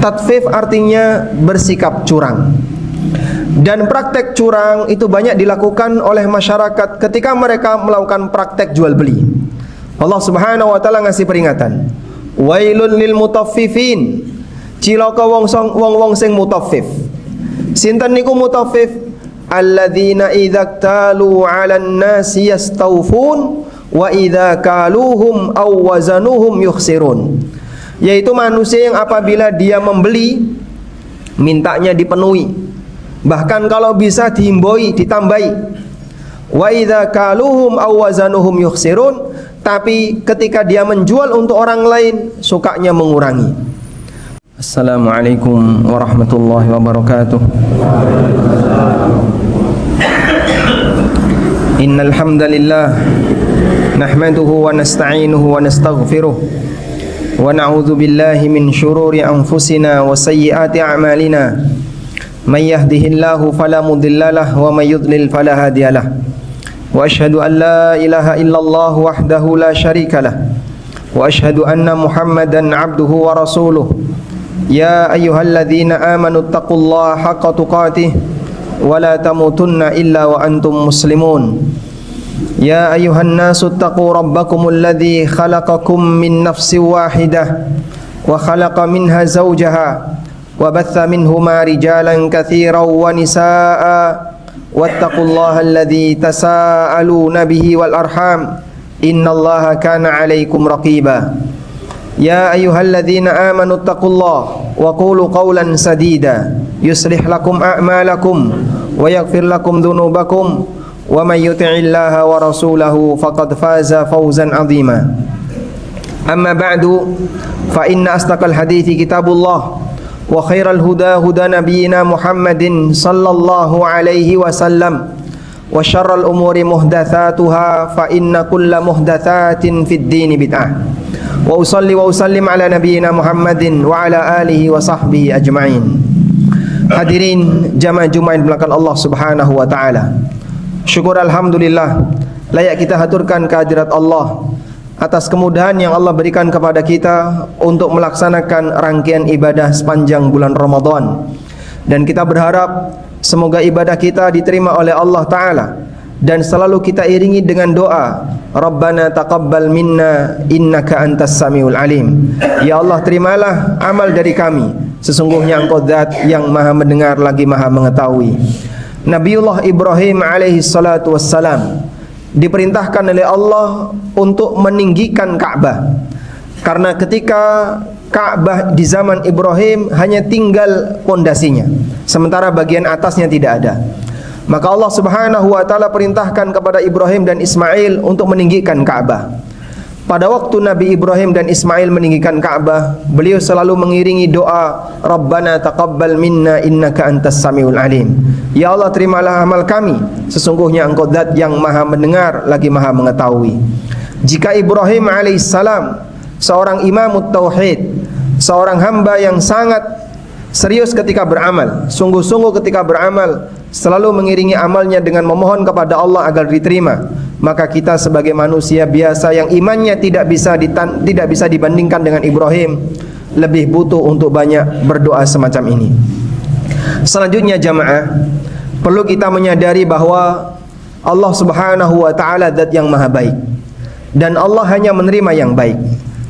Tatfif artinya bersikap curang. Dan praktek curang itu banyak dilakukan oleh masyarakat ketika mereka melakukan praktek jual beli. Allah Subhanahu wa taala ngasih peringatan. Wailun lil mutaffifin. Cilaka wong sing mutaffif. Sinten niku mutaffif? Alladzina idza talu 'alan nasi yastawfun wa idza kaluhum aw wazanuhum yukhsirun. Yaitu manusia yang apabila dia membeli mintanya dipenuhi, bahkan kalau bisa dihimboi, ditambahi. Wa idza kaluhum aw wazanuhum yukhsirun, tapi ketika dia menjual untuk orang lain sukanya mengurangi. Assalamualaikum warahmatullahi wabarakatuh. Innal hamdalillah nahmaduhu wa nasta'inuhu wa nastaghfiruh wa na'udzu billahi min shururi anfusina wa sayyiati a'malina. May yahdihillahu fala mudilla lahu wa may yudlil fala hadiyalah. Wa asyhadu an la ilaha illallah wahdahu la syarika lah. Wa asyhadu anna Muhammadan 'abduhu wa rasuluh. Ya ayyuhalladzina amanu taqullaha haqqa tuqatih wa la tamutunna illa wa antum muslimun. Ya ayyuhan nasu taqu rabbakumul ladzi khalaqakum min nafsin wahidah wa khalaqa minha zawjaha wa batha minhuma rijalan katsiran wa nisaa'a wattaqullaha alladzi tasaaluna bihi wal arham innallaha kana 'alaikum raqiba. Ya ayyuhalladzina amanu taqullaha wa qulu qawlan sadida yuslih lakum a'malakum wa yaghfir lakum dhunubakum wa may yuti'illaha wa rasulahu faqad faza fawzan 'azima. Amma ba'du, fa inna asdaqal hadithi kitabullah wa khairal huda huda nabiyyina Muhammadin sallallahu alaihi wasallam wa syarral umuri muhdatsatuha fa inna kulla muhdatsatin fid dini bid'ah. Wa usalli wa usallim ala nabiyyina Muhammadin wa ala alihi wa sahbihi ajma'in. Hadirin jamaah Jumat belakang Allah Subhanahu wa taala. Syukur alhamdulillah layak kita haturkan kehadirat Allah atas kemudahan yang Allah berikan kepada kita untuk melaksanakan rangkaian ibadah sepanjang bulan Ramadan. Dan kita berharap semoga ibadah kita diterima oleh Allah taala dan selalu kita iringi dengan doa, Rabbana taqabbal minna innaka antas samiul alim. Ya Allah, terimalah amal dari kami, sesungguhnya Engkau zat yang maha mendengar lagi maha mengetahui. Nabiullah Ibrahim alaihi salatu wassalam diperintahkan oleh Allah untuk meninggikan Ka'bah, karena ketika Ka'bah di zaman Ibrahim hanya tinggal pondasinya, sementara bagian atasnya tidak ada. Maka Allah Subhanahu wa taala perintahkan kepada Ibrahim dan Ismail untuk meninggikan Ka'bah. Pada waktu Nabi Ibrahim dan Ismail meninggikan Ka'bah, beliau selalu mengiringi doa, Rabbana taqabbal minna innaka antas samiul alim. Ya Allah, terimalah amal kami, sesungguhnya Engkau zat yang maha mendengar lagi maha mengetahui. Jika Ibrahim alaihissalam seorang imamut tauhid, seorang hamba yang sangat serius ketika beramal, sungguh-sungguh ketika beramal, selalu mengiringi amalnya dengan memohon kepada Allah agar diterima, maka kita sebagai manusia biasa yang imannya tidak bisa dibandingkan dengan Ibrahim, lebih butuh untuk banyak berdoa semacam ini. Selanjutnya jamaah, perlu kita menyadari bahwa Allah Subhanahu wa taala zat yang maha baik, dan Allah hanya menerima yang baik,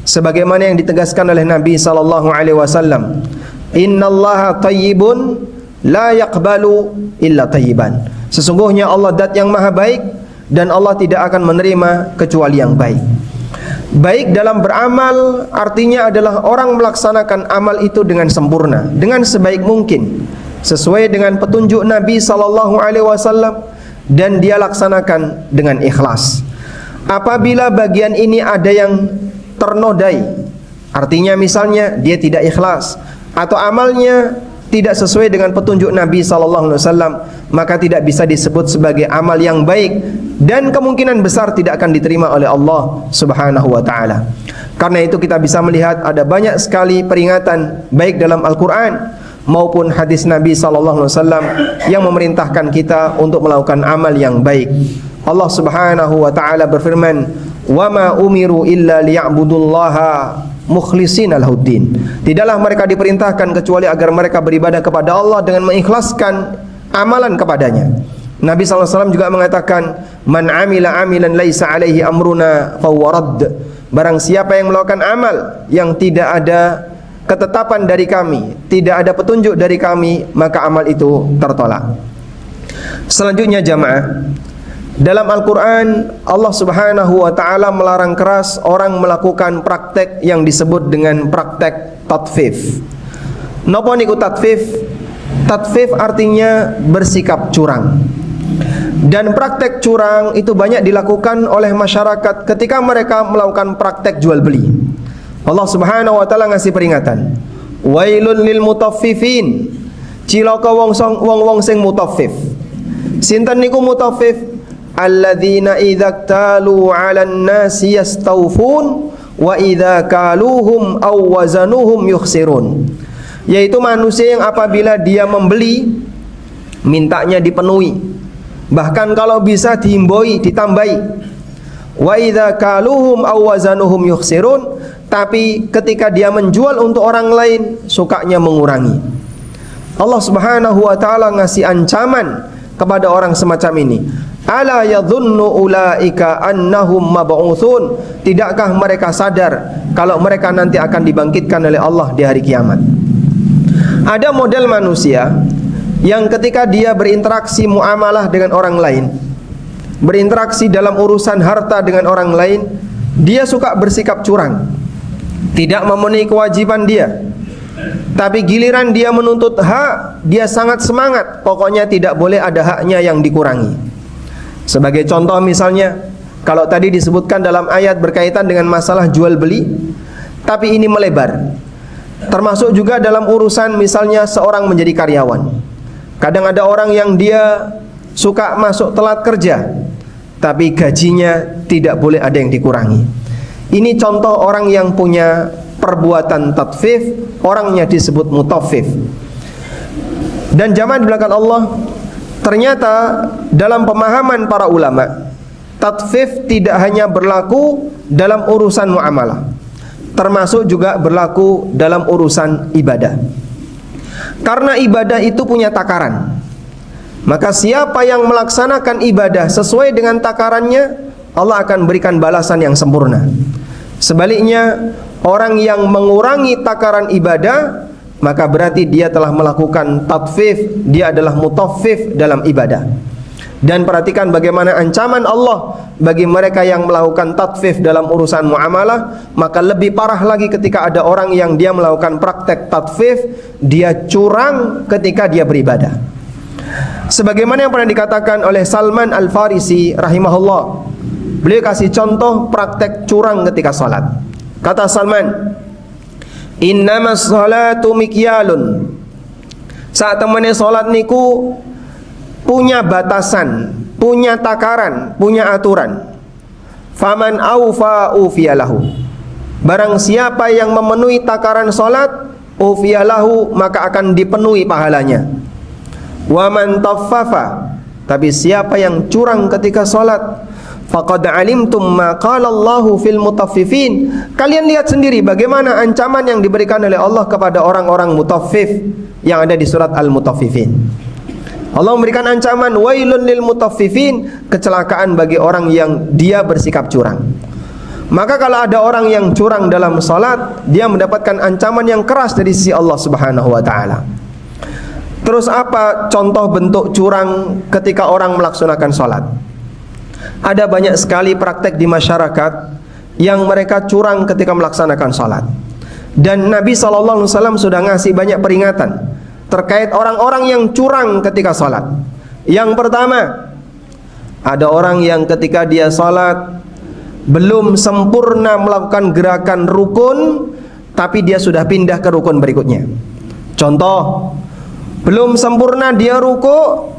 sebagaimana yang ditegaskan oleh Nabi sallallahu alaihi wasallam, innallaha thayyibun la yaqbalu illa thayyiban. Sesungguhnya Allah zat yang maha baik dan Allah tidak akan menerima kecuali yang baik. Baik dalam beramal artinya adalah orang melaksanakan amal itu dengan sempurna, dengan sebaik mungkin, sesuai dengan petunjuk Nabi sallallahu alaihi wasallam, dan dia laksanakan dengan ikhlas. Apabila bagian ini ada yang ternodai, artinya misalnya dia tidak ikhlas atau amalnya tidak sesuai dengan petunjuk Nabi sallallahu alaihi wasallam, maka tidak bisa disebut sebagai amal yang baik dan kemungkinan besar tidak akan diterima oleh Allah Subhanahu wa taala. Karena itu kita bisa melihat ada banyak sekali peringatan baik dalam Al-Qur'an maupun hadis Nabi sallallahu alaihi wasallam yang memerintahkan kita untuk melakukan amal yang baik. Allah Subhanahu wa taala berfirman, "Wa ma umiru illa liya'budullaha mukhlishina lahuddin. Tidaklah mereka diperintahkan kecuali agar mereka beribadah kepada Allah dengan mengikhlaskan amalan kepadanya. Nabi SAW juga mengatakan, man amila amilan laisa alaihi amruna fahuwa radd. Barang siapa yang melakukan amal yang tidak ada ketetapan dari kami, tidak ada petunjuk dari kami, maka amal itu tertolak. Selanjutnya jamaah, dalam Al-Quran Allah Subhanahu wa ta'ala melarang keras orang melakukan praktek yang disebut dengan praktek tatfif. Napa niku tatfif? Tatfif artinya bersikap curang. Dan praktek curang itu banyak dilakukan oleh masyarakat ketika mereka melakukan praktek jual beli. Allah Subhanahu wa ta'ala ngasih peringatan, wailun lil mutaffifin, cilaka wong sing mutaffif. Sinten niku mutaffif? Alladzina idza talu 'alan nasi yastawfun wa idza kaluhum aw wazanuhum yukhsirun. Yaitu manusia yang apabila dia membeli mintanya dipenuhi, bahkan kalau bisa dihimboi, ditambahi. Wa idza kaluhum aw wazanuhum yukhsirun, tapi ketika dia menjual untuk orang lain sukanya mengurangi. Allah Subhanahu wa ta'ala ngasih ancaman kepada orang semacam ini. Ala yadhunnu ulaika annahum mab'utsun. Tidakkah mereka sadar kalau mereka nanti akan dibangkitkan oleh Allah di hari kiamat? Ada model manusia yang ketika dia berinteraksi muamalah dengan orang lain, berinteraksi dalam urusan harta dengan orang lain, dia suka bersikap curang, tidak memenuhi kewajiban dia. Tapi giliran dia menuntut hak, dia sangat semangat, pokoknya tidak boleh ada haknya yang dikurangi. Sebagai contoh misalnya, kalau tadi disebutkan dalam ayat berkaitan dengan masalah jual beli, tapi ini melebar. Termasuk juga dalam urusan misalnya seorang menjadi karyawan. Kadang ada orang yang dia suka masuk telat kerja, tapi gajinya tidak boleh ada yang dikurangi. Ini contoh orang yang punya perbuatan tatfif, orangnya disebut mutaffif. Dan jamaah di belakang Allah, ternyata dalam pemahaman para ulama, tatfif tidak hanya berlaku dalam urusan muamalah, termasuk juga berlaku dalam urusan ibadah. Karena ibadah itu punya takaran, maka siapa yang melaksanakan ibadah sesuai dengan takarannya, Allah akan berikan balasan yang sempurna. Sebaliknya, orang yang mengurangi takaran ibadah, maka berarti dia telah melakukan tatfif, dia adalah mutaffif dalam ibadah. Dan perhatikan bagaimana ancaman Allah bagi mereka yang melakukan tatfif dalam urusan muamalah. Maka lebih parah lagi ketika ada orang yang dia melakukan praktek tatfif, dia curang ketika dia beribadah. Sebagaimana yang pernah dikatakan oleh Salman Al-Farisi rahimahullah, beliau kasih contoh praktek curang ketika salat. Kata Salman, innamas salatu mikyalun, saat temene salat niku punya batasan, punya takaran, punya aturan. Faman aufa ufiyalahu, barang siapa yang memenuhi takaran salat, ufiyalahu, maka akan dipenuhi pahalanya. Waman taffafa, tapi siapa yang curang ketika salat, faqad alimtum ma qala Allahu fil mutaffifin, kalian lihat sendiri bagaimana ancaman yang diberikan oleh Allah kepada orang-orang mutaffif yang ada di surat Al-Mutaffifin. Allah memberikan ancaman wailun lil mutaffifin, kecelakaan bagi orang yang dia bersikap curang. Maka kalau ada orang yang curang dalam salat, dia mendapatkan ancaman yang keras dari sisi Allah Subhanahu wa ta'ala. Terus apa contoh bentuk curang ketika orang melaksanakan salat? Ada banyak sekali praktek di masyarakat yang mereka curang ketika melaksanakan salat. Dan Nabi SAW sudah ngasih banyak peringatan terkait orang-orang yang curang ketika salat. Yang pertama, ada orang yang ketika dia salat belum sempurna melakukan gerakan rukun, tapi dia sudah pindah ke rukun berikutnya. Contoh, belum sempurna dia ruku,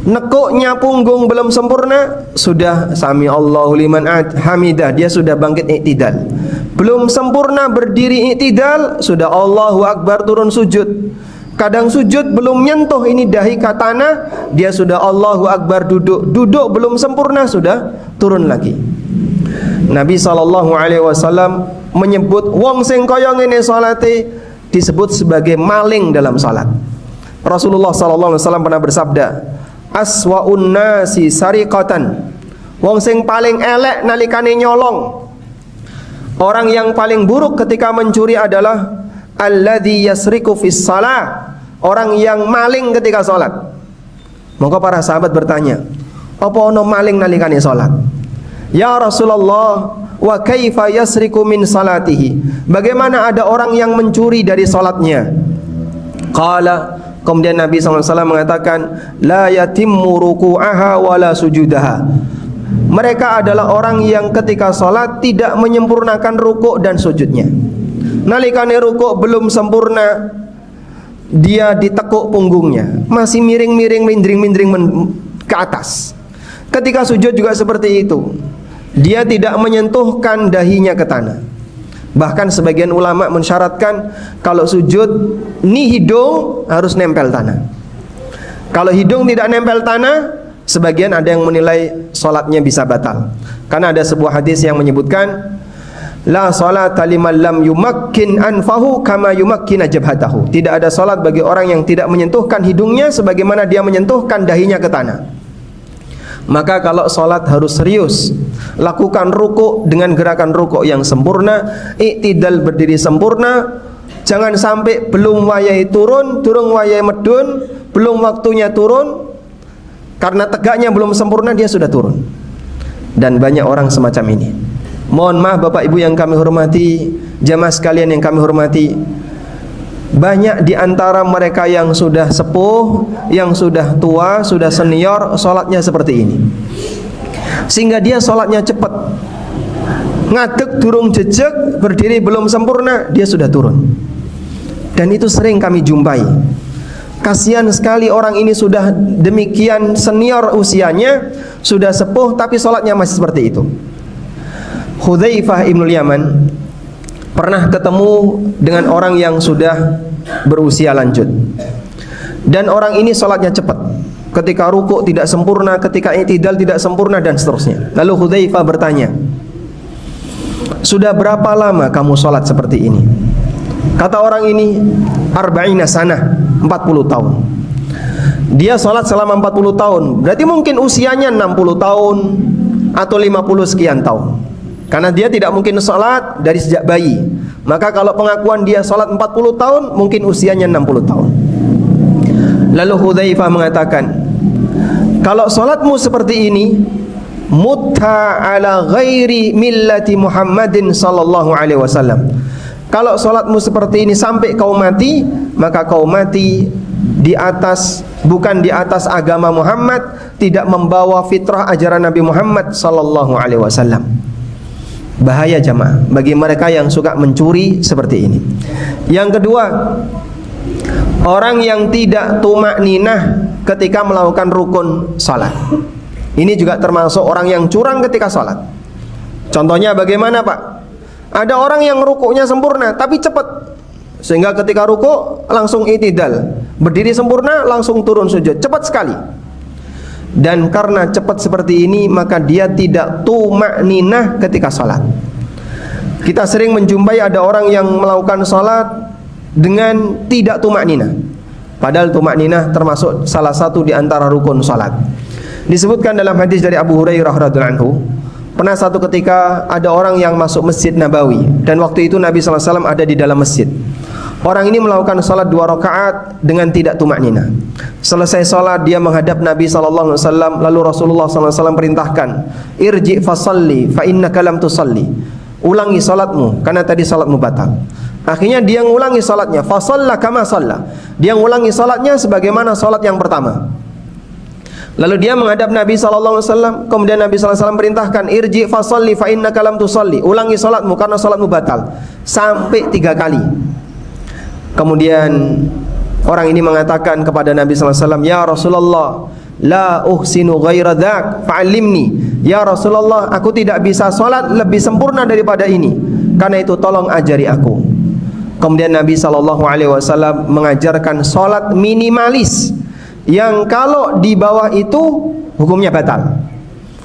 nekuknya punggung belum sempurna, sudah sami Allahu liman hamidah, dia sudah bangkit i'tidal. Belum sempurna berdiri i'tidal, sudah Allahu akbar turun sujud. Kadang sujud belum nyentuh ini dahi ke tanah, dia sudah Allahu akbar duduk. Duduk belum sempurna, sudah turun lagi. Nabi SAW menyebut wong sing kaya ngene salate disebut sebagai maling dalam salat. Rasulullah sallallahu alaihi wasallam pernah bersabda, aswaun nasi sariqatan, wong sing paling elek nalikane nyolong, orang yang paling buruk ketika mencuri adalah alladzi yasriku fis shalah, orang yang maling ketika salat. Maka para sahabat bertanya, apa ono maling nalikane salat? Ya Rasulullah, wa kaifa yasriku min salatihi, bagaimana ada orang yang mencuri dari salatnya? Qala, kemudian Nabi SAW mengatakan, la yatimmu ruku'aha wa la sujudaha, mereka adalah orang yang ketika salat tidak menyempurnakan rukuk dan sujudnya. Nalikane rukuk belum sempurna, dia ditekuk punggungnya, masih miring-miring, mindring-mindring ke atas. Ketika sujud juga seperti itu, dia tidak menyentuhkan dahinya ke tanah. Bahkan sebagian ulama mensyaratkan kalau sujud ni hidung harus nempel tanah. Kalau hidung tidak nempel tanah, sebagian ada yang menilai salatnya bisa batal. Karena ada sebuah hadis yang menyebutkan la salata liman lam yumakkin anfahu kama yumakkina jabhatahu. Tidak ada salat bagi orang yang tidak menyentuhkan hidungnya sebagaimana dia menyentuhkan dahinya ke tanah. Maka kalau salat harus serius, lakukan rukuk dengan gerakan rukuk yang sempurna, iktidal berdiri sempurna. Jangan sampai belum wayai turun, durung wayai medun, belum waktunya turun, karena tegaknya belum sempurna dia sudah turun. Dan banyak orang semacam ini. Mohon maaf Bapak Ibu yang kami hormati, jamaah sekalian yang kami hormati, banyak di antara mereka yang sudah sepuh, yang sudah tua, sudah senior, sholatnya seperti ini. Sehingga dia sholatnya cepat, ngadeg durung jejeg, berdiri belum sempurna, dia sudah turun. Dan itu sering kami jumpai. Kasihan sekali orang ini sudah demikian senior usianya, sudah sepuh, tapi sholatnya masih seperti itu. Hudzaifah ibnul Yaman pernah ketemu dengan orang yang sudah berusia lanjut, dan orang ini sholatnya cepat, ketika rukuk tidak sempurna, ketika i'tidal tidak sempurna, dan seterusnya. Lalu Hudzaifah bertanya, sudah berapa lama kamu sholat seperti ini? Kata orang ini, arba'ina sanah, 40 tahun. Dia sholat selama 40 tahun, berarti mungkin usianya 60 tahun atau 50 sekian tahun, karena dia tidak mungkin sholat dari sejak bayi. Maka kalau pengakuan dia sholat 40 tahun, mungkin usianya 60 tahun. Lalu Hudzaifah mengatakan, kalau sholatmu seperti ini, mutta ala ghairi millati Muhammadin sallallahu alaihi wasallam. Kalau sholatmu seperti ini sampai kau mati, maka kau mati di atas, bukan di atas agama Muhammad, tidak membawa fitrah ajaran Nabi Muhammad sallallahu alaihi wasallam. Bahaya jamaah bagi mereka yang suka mencuri seperti ini. Yang kedua, orang yang tidak tumakninah ketika melakukan rukun salat. Ini juga termasuk orang yang curang ketika salat. Contohnya bagaimana Pak? Ada orang yang rukuknya sempurna tapi cepat, sehingga ketika rukuk langsung i'tidal, berdiri sempurna langsung turun sujud, cepat sekali. Dan karena cepat seperti ini, maka dia tidak tumakninah ketika salat. Kita sering menjumpai ada orang yang melakukan salat dengan tidak tumakninah, padahal tumakninah termasuk salah satu di antara rukun salat. Disebutkan dalam hadis dari Abu Hurairah radhiyallahu anhu, pernah satu ketika ada orang yang masuk Masjid Nabawi, dan waktu itu Nabi SAW ada di dalam masjid. Orang ini melakukan salat 2 rakaat dengan tidak tumakninah. Selesai salat dia menghadap Nabi SAW, lalu Rasulullah SAW perintahkan, irji fasalli fa innaka lam tusalli. Ulangi salatmu karena tadi salatmu batal. Akhirnya dia ngulangi salatnya, fasalla kama shalla. Dia ngulangi salatnya sebagaimana salat yang pertama. Lalu dia menghadap Nabi SAW, kemudian Nabi SAW perintahkan, irji fasalli fa innaka lam tusalli. Ulangi salatmu karena salatmu batal. Sampai 3 kali. Kemudian orang ini mengatakan kepada Nabi SAW, ya Rasulullah, la uhsinu ghaira dzak fa'allimni. Ya Rasulullah, aku tidak bisa salat lebih sempurna daripada ini, karena itu tolong ajari aku. Kemudian Nabi SAW mengajarkan salat minimalis, yang kalau di bawah itu hukumnya batal.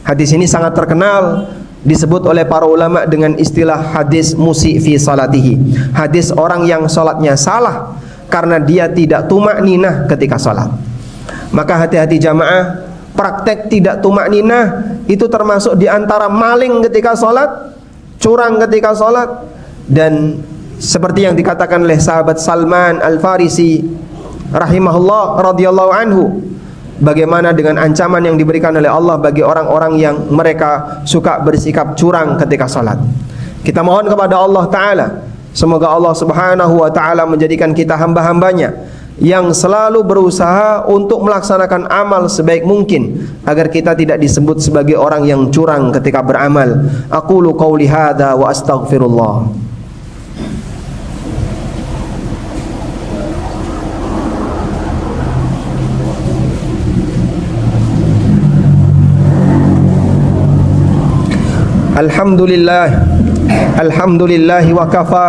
Hadis ini sangat terkenal disebut oleh para ulama dengan istilah hadis musi fi salatihi. Hadis orang yang salatnya salah karena dia tidak tumakninah ketika salat. Maka hati-hati jamaah, praktek tidak tumakninah itu termasuk di antara maling ketika salat, curang ketika salat, dan seperti yang dikatakan oleh sahabat Salman Al-Farisi rahimahullah radhiyallahu anhu, bagaimana dengan ancaman yang diberikan oleh Allah bagi orang-orang yang mereka suka bersikap curang ketika salat. Kita mohon kepada Allah Ta'ala, semoga Allah Subhanahu wa Ta'ala menjadikan kita hamba-hambanya yang selalu berusaha untuk melaksanakan amal sebaik mungkin, agar kita tidak disebut sebagai orang yang curang ketika beramal. Aqulu qauli hadza wa astaghfirullah. Alhamdulillah wa kafa,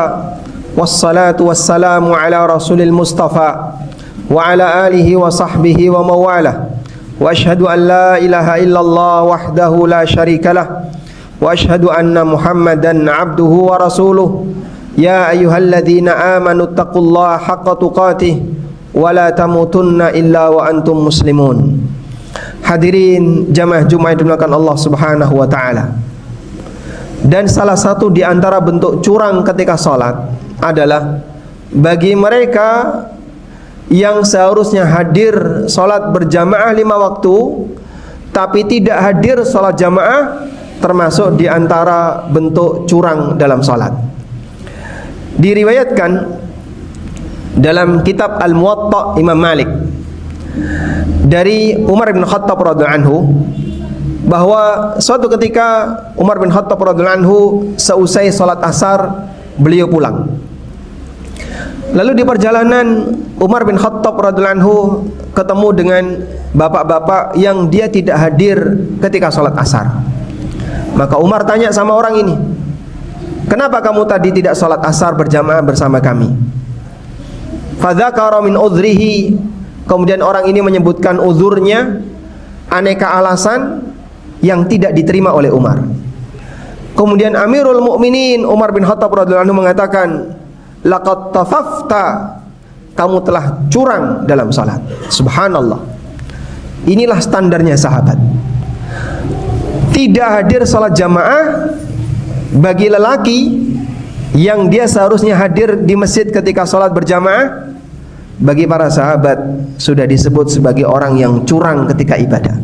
wassalatu wassalamu ala rasulil mustafa wa ala alihi wa sahbihi wa mawalah, wa ashhadu an la ilaha illallah wahdahu la syarikalah, wa ashhadu anna muhammadan abduhu wa rasuluh. Ya ayyuhalladzina amanu taqullaha haqqa tuqatih wa la tamutunna illa wa antum muslimun. Hadirin jamaah Jumat dimulakan Allah Subhanahu wa Ta'ala. Dan salah satu di antara bentuk curang ketika sholat adalah bagi mereka yang seharusnya hadir sholat berjamaah 5 waktu tapi tidak hadir sholat jamaah, termasuk di antara bentuk curang dalam sholat. Diriwayatkan dalam kitab Al-Muwatta Imam Malik dari Umar bin Khattab radhiyallahu anhu, bahwa suatu ketika Umar bin Khattab radhiyallahu anhu seusai salat asar beliau pulang. Lalu di perjalanan Umar bin Khattab radhiyallahu anhu ketemu dengan bapak-bapak yang dia tidak hadir ketika salat asar. Maka Umar tanya sama orang ini, "Kenapa kamu tadi tidak salat asar berjamaah bersama kami?" Fadzakara min udhrihi, kemudian orang ini menyebutkan uzurnya, aneka alasan yang tidak diterima oleh Umar. Kemudian Amirul Mukminin Umar bin Khattab radhiyallahu anhu mengatakan, "Laqad tafafta, kamu telah curang dalam salat." Subhanallah. Inilah standarnya sahabat. Tidak hadir salat jamaah bagi lelaki yang dia seharusnya hadir di masjid ketika salat berjamaah, bagi para sahabat sudah disebut sebagai orang yang curang ketika ibadah.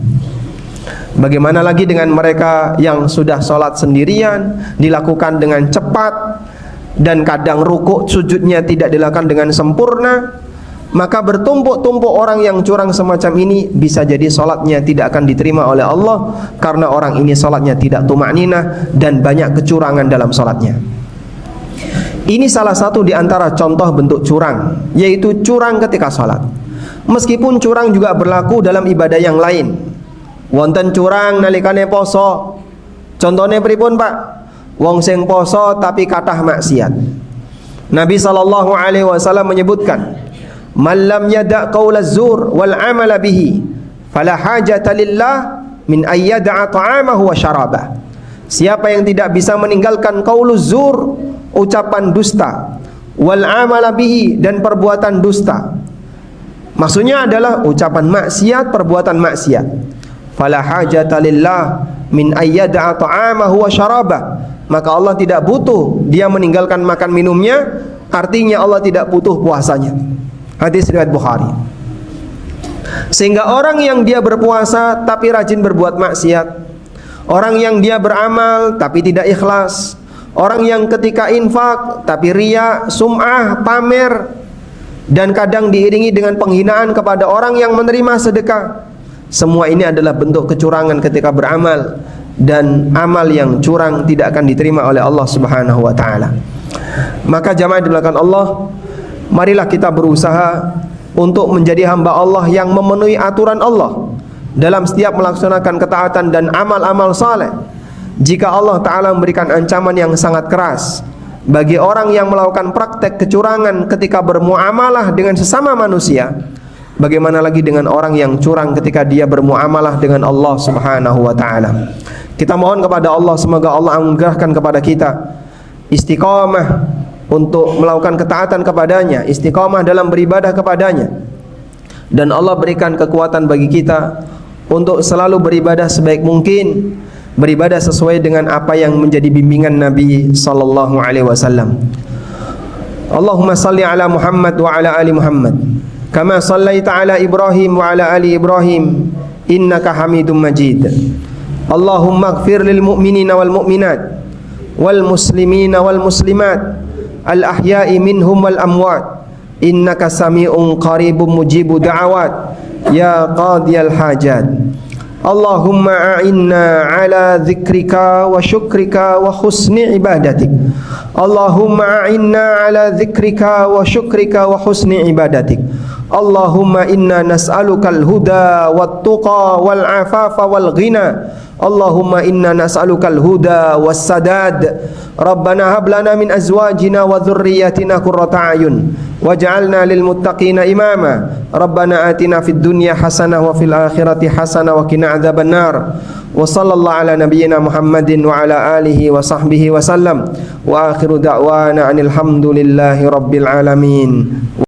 Bagaimana lagi dengan mereka yang sudah sholat sendirian, dilakukan dengan cepat, dan kadang rukuk sujudnya tidak dilakukan dengan sempurna. Maka bertumpuk-tumpuk orang yang curang semacam ini, bisa jadi sholatnya tidak akan diterima oleh Allah, karena orang ini sholatnya tidak tumakninah dan banyak kecurangan dalam sholatnya. Ini salah satu di antara contoh bentuk curang, yaitu curang ketika sholat. Meskipun curang juga berlaku dalam ibadah yang lain. Wonten curang nalikane poso. Contohnya pripun, Pak? Wong sing poso tapi kathah maksiat. Nabi sallallahu alaihi wasallam menyebutkan, "Man lam yada' qaulaz zur wal 'amala bihi, fala hajata lillah min ayyada'a ta'amahu wa syarabah." Siapa yang tidak bisa meninggalkan qauluz zur, ucapan dusta, wal 'amala bihi, dan perbuatan dusta. Maksudnya adalah ucapan maksiat, perbuatan maksiat. Fala hajata lillah min ayyada'a ta'amahu wa syarabah. Maka Allah tidak butuh dia meninggalkan makan minumnya, artinya Allah tidak butuh puasanya. Hadis riwayat Bukhari. Sehingga orang yang dia berpuasa tapi rajin berbuat maksiat, orang yang dia beramal tapi tidak ikhlas, orang yang ketika infak tapi riya, sum'ah, pamer, dan kadang diiringi dengan penghinaan kepada orang yang menerima sedekah, semua ini adalah bentuk kecurangan ketika beramal, dan amal yang curang tidak akan diterima oleh Allah Subhanahu wa Ta'ala. Maka jamaah di belakang Allah, marilah kita berusaha untuk menjadi hamba Allah yang memenuhi aturan Allah dalam setiap melaksanakan ketaatan dan amal-amal saleh. Jika Allah Ta'ala memberikan ancaman yang sangat keras bagi orang yang melakukan praktek kecurangan ketika bermuamalah dengan sesama manusia, bagaimana lagi dengan orang yang curang ketika dia bermuamalah dengan Allah Subhanahu wa Ta'ala? Kita mohon kepada Allah semoga Allah anugerahkan kepada kita istiqamah untuk melakukan ketaatan kepadanya, istiqamah dalam beribadah kepadanya, dan Allah berikan kekuatan bagi kita untuk selalu beribadah sebaik mungkin, beribadah sesuai dengan apa yang menjadi bimbingan Nabi sallallahu alaihi wasallam. Allahumma salli ala Muhammad wa ala ali Muhammad kama sallaita ala Ibrahim wa ala ali Ibrahim innaka Hamidum Majid. Allahumma ighfir lil mu'minina wal mu'minat wal muslimina wal muslimat al ahya'i minhum wal amwat innaka sami'un qaribun mujibu da'awat ya qadiyal hajat. Allahumma a'inna ala dzikrika wa syukrika wa husni ibadatik. Allahumma a'inna ala dzikrika wa syukrika wa husni ibadatik. Allahumma inna nas'alukal huda wat tuqa wal afafa wal ghina. Allahumma inna nas'alukal huda was sadad. Rabbana hab lana min azwajina wa dhurriyyatina qurrata a'yun waj'alna lil muttaqina imama. Rabbana atina fid dunya hasanah wa fil akhirati hasanah wa qina adzabannar. Wa sallallahu ala nabiyyina Muhammadin wa ala alihi wa sahbihi wa sallam. Wa akhiru da'wana anil hamdulillahi rabbil alamin.